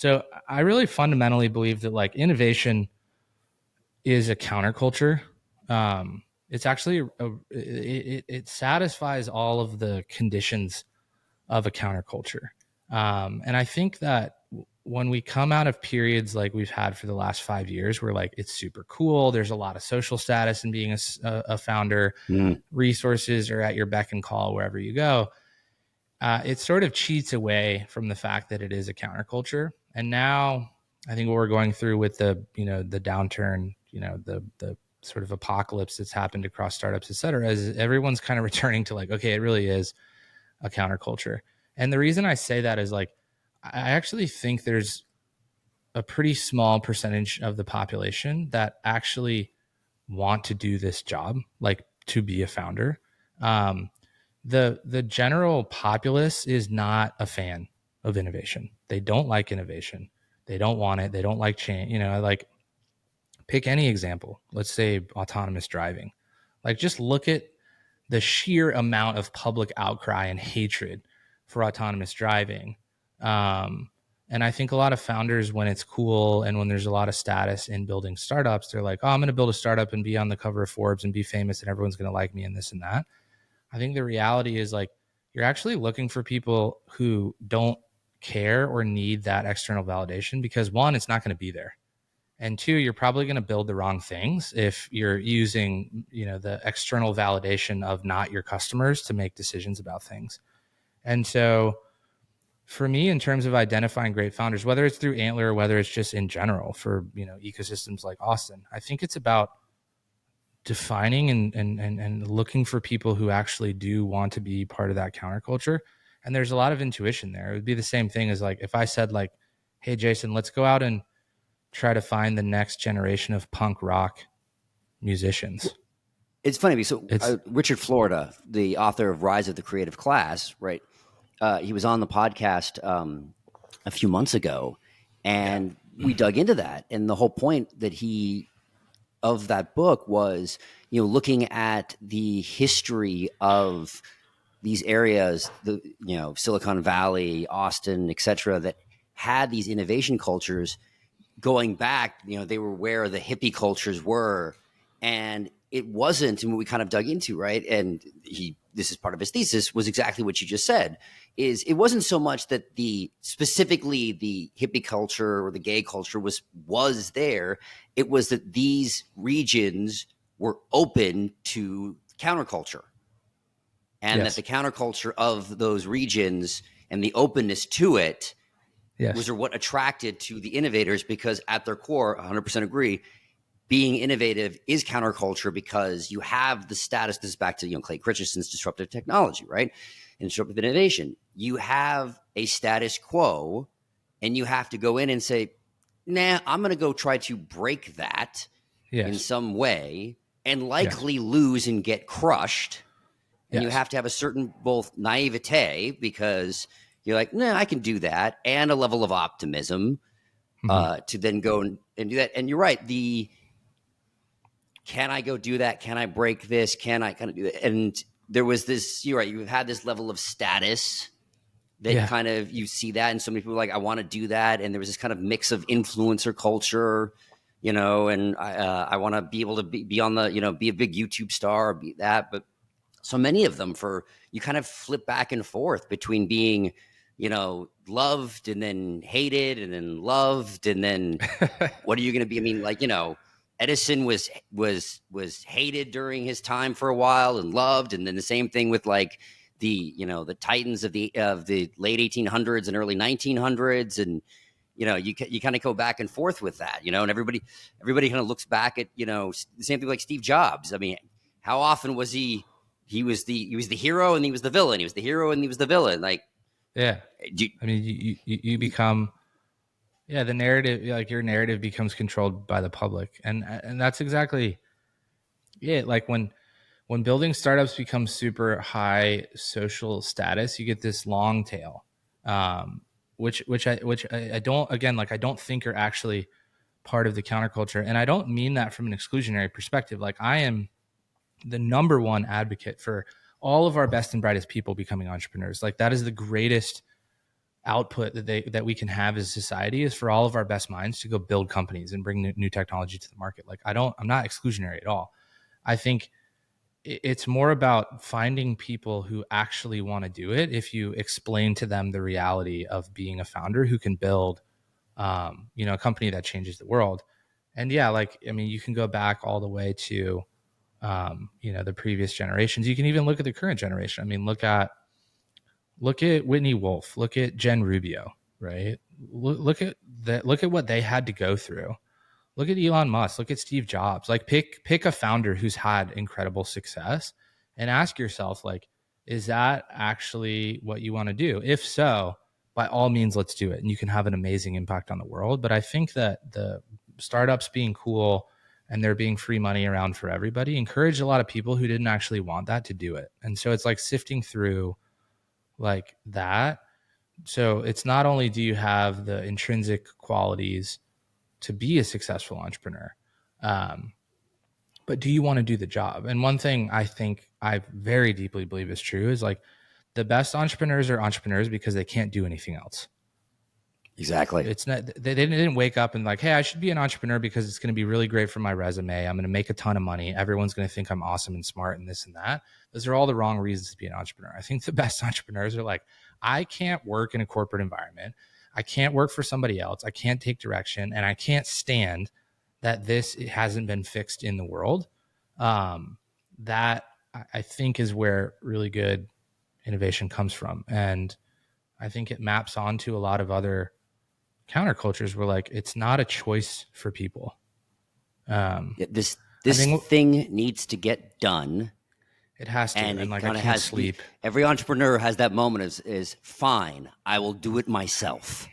So I really fundamentally believe that like innovation is a counterculture. It's actually it satisfies all of the conditions of a counterculture. And I think that when we come out of periods like we've had for the last 5 years, where like it's super cool, there's a lot of social status in being a founder, resources are at your beck and call wherever you go. It sort of cheats away from the fact that it is a counterculture. And now I think what we're going through with the downturn, the sort of apocalypse that's happened across startups, et cetera, is everyone's kind of returning to like, okay, it really is a counterculture. And the reason I say that is like, I actually think there's a pretty small percentage of the population that actually want to do this job, like to be a founder. The general populace is not a fan of innovation. They don't like innovation. They don't want it. They don't like change. Like pick any example. Let's say autonomous driving. Like just look at the sheer amount of public outcry and hatred for autonomous driving. And I think a lot of founders, when it's cool and when there's a lot of status in building startups, they're like, oh, I'm going to build a startup and be on the cover of Forbes and be famous and everyone's going to like me and this and that. I think the reality is like, you're actually looking for people who don't care or need that external validation because one, it's not going to be there. And two, you're probably going to build the wrong things if you're using, the external validation of not your customers to make decisions about things. And so for me, in terms of identifying great founders, whether it's through Antler or whether it's just in general for, ecosystems like Austin, I think it's about defining and looking for people who actually do want to be part of that counterculture. And there's a lot of intuition there. It would be the same thing as like, if I said like, hey, Jason, let's go out and try to find the next generation of punk rock musicians. It's funny. So Richard Florida, the author of Rise of the Creative Class, right? He was on the podcast a few months ago, and we dug into that. And the whole point of that book was, looking at the history of these areas, Silicon Valley, Austin, et cetera, that had these innovation cultures going back, they were where the hippie cultures were. And it wasn't, and what we kind of dug into, right? And this is part of his thesis, was exactly what you just said, is it wasn't so much that specifically the hippie culture or the gay culture was there. It was that these regions were open to counterculture. And that the counterculture of those regions and the openness to it was what attracted to the innovators, because at their core, 100% agree, being innovative is counterculture because you have the status. This is back to Clay Christensen's disruptive technology, right? And disruptive innovation. You have a status quo, and you have to go in and say, nah, I'm going to go try to break that in some way, and likely lose and get crushed. And you have to have a certain both naivete, because you're like, nah, I can do that, and a level of optimism to then go and do that. And you're right. Can I go do that? Can I break this? Can I kind of do that? And there was this, you're right, you've had this level of status that kind of, you see that, and so many people are like, I want to do that. And there was this kind of mix of influencer culture, and I want to be able to be on the, be a big YouTube star or be that. But so many of them, you kind of flip back and forth between being, loved and then hated and then loved. And then what are you going to be? I mean, like, Edison was hated during his time for a while and loved. And then the same thing with like the titans of the late 1800s and early 1900s. And, you kind of go back and forth with that, and everybody kind of looks back at, the same thing like Steve Jobs. I mean, how often was he was the hero and he was the villain. He was the hero and he was the villain. Like, you become, the narrative, like your narrative becomes controlled by the public. And that's exactly it. Like when building startups become super high social status, you get this long tail, which I don't, again, like I don't think are actually part of the counterculture. And I don't mean that from an exclusionary perspective. Like I am the number one advocate for all of our best and brightest people becoming entrepreneurs. Like that is the greatest output that we can have as a society is for all of our best minds to go build companies and bring new technology to the market. Like I'm not exclusionary at all. I think it's more about finding people who actually want to do it. If you explain to them the reality of being a founder who can build, a company that changes the world. And yeah, like, I mean, you can go back all the way to, the previous generations. You can even look at the current generation. I mean, look at Whitney Wolf, look at Jen Rubio, right? Look at that. Look at what they had to go through. Look at Elon Musk. Look at Steve Jobs. Like pick a founder who's had incredible success, and ask yourself, like, is that actually what you want to do? If so, by all means, let's do it, and you can have an amazing impact on the world. But I think that the startups being cool and there being free money around for everybody encouraged a lot of people who didn't actually want that to do it. And so it's like sifting through like that. So it's not only do you have the intrinsic qualities to be a successful entrepreneur, um, but do you want to do the job? And one thing I think I very deeply believe is true is like the best entrepreneurs are entrepreneurs because they can't do anything else. Exactly. It's not, they didn't wake up and like, hey, I should be an entrepreneur because it's going to be really great for my resume. I'm going to make a ton of money. Everyone's going to think I'm awesome and smart and this and that. Those are all the wrong reasons to be an entrepreneur. I think the best entrepreneurs are like, I can't work in a corporate environment. I can't work for somebody else. I can't take direction, and I can't stand that this hasn't been fixed in the world. That I think is where really good innovation comes from. And I think it maps onto a lot of other countercultures where like it's not a choice for people. This thing needs to get done. It has to, and like I can't has sleep. Every entrepreneur has that moment is fine. I will do it myself.